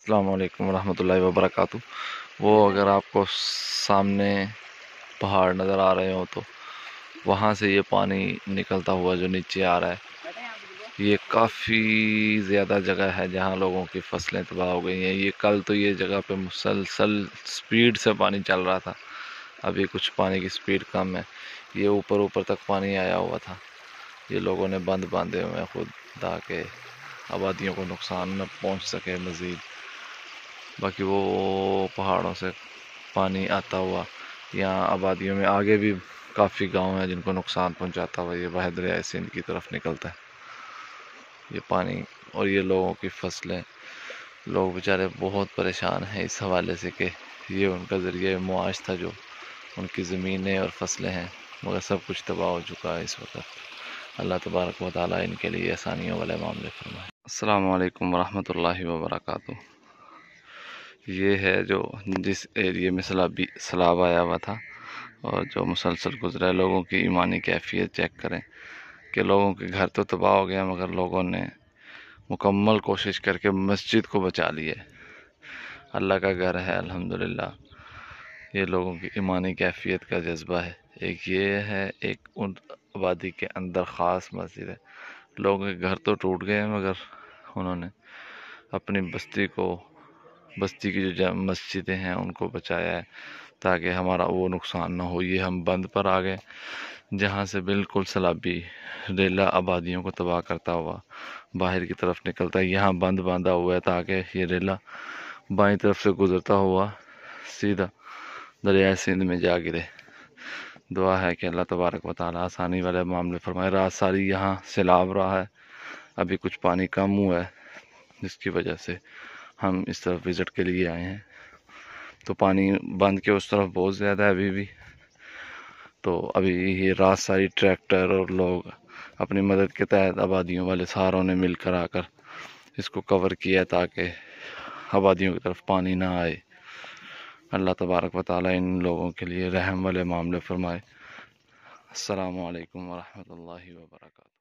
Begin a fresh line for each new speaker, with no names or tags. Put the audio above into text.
السلام علیکم ورحمۃ اللہ وبرکاتہ۔ وہ اگر آپ کو سامنے پہاڑ نظر آ رہے ہوں تو وہاں سے یہ پانی نکلتا ہوا جو نیچے آ رہا ہے، یہ کافی زیادہ جگہ ہے جہاں لوگوں کی فصلیں تباہ ہو گئی ہیں۔ یہ کل تو یہ جگہ پہ مسلسل سپیڈ سے پانی چل رہا تھا، ابھی کچھ پانی کی سپیڈ کم ہے۔ یہ اوپر تک پانی آیا ہوا تھا، یہ لوگوں نے بند باندھے ہوئے خود تاکہ آبادیوں کو نقصان نہ پہنچ سکے مزید۔ باقی وہ پہاڑوں سے پانی آتا ہوا یہاں آبادیوں میں آگے بھی کافی گاؤں ہیں جن کو نقصان پہنچاتا ہوا یہ واحد دریائے سندھ کی طرف نکلتا ہے یہ پانی، اور یہ لوگوں کی فصلیں، لوگ بیچارے بہت پریشان ہیں اس حوالے سے کہ یہ ان کا ذریعہ معاش تھا، جو ان کی زمینیں اور فصلیں ہیں، مگر سب کچھ تباہ ہو چکا ہے اس وقت۔ اللہ تبارک و تعالیٰ ان کے لیے آسانیوں والے معاملے فرمائے۔ السلام علیکم ورحمۃ اللہ وبرکاتہ۔ یہ ہے جو جس ایریے میں سیلاب آیا ہوا تھا اور جو مسلسل گزرا ہے، لوگوں کی ایمانی کیفیت چیک کریں کہ لوگوں کے گھر تو تباہ ہو گیا مگر لوگوں نے مکمل کوشش کر کے مسجد کو بچا لی ہے۔ اللہ کا گھر ہے الحمدللہ۔ یہ لوگوں کی ایمانی کیفیت کا جذبہ ہے۔ ایک یہ ہے، ایک ان آبادی کے اندر خاص مسجد ہے۔ لوگوں کے گھر تو ٹوٹ گئے ہیں مگر انہوں نے اپنی بستی کی جو مسجدیں ہیں ان کو بچایا ہے تاکہ ہمارا وہ نقصان نہ ہو۔ یہ ہم بند پر آ گئے جہاں سے بالکل سیلابی ریلا آبادیوں کو تباہ کرتا ہوا باہر کی طرف نکلتا ہے، یہاں بند باندھا ہوا ہے تاکہ یہ ریلا بائیں طرف سے گزرتا ہوا سیدھا دریائے سندھ میں جا گرے۔ دعا ہے کہ اللہ تبارک و تعالیٰ آسانی والے معاملے فرمائے۔ رات ساری یہاں سیلاب رہا ہے، ابھی کچھ پانی کم ہوا ہے جس کی وجہ سے ہم اس طرف وزٹ کے لیے آئے ہیں، تو پانی بند کے اس طرف بہت زیادہ ہے ابھی بھی۔ تو ابھی یہ رات ساری ٹریکٹر اور لوگ اپنی مدد کے تحت آبادیوں والے سہاروں نے مل کر آ کر اس کو کور کیا تاکہ آبادیوں کی طرف پانی نہ آئے۔ اللہ تبارک و تعالیٰ ان لوگوں کے لیے رحم والے معاملے فرمائے۔ السلام علیکم ورحمۃ اللہ وبرکاتہ۔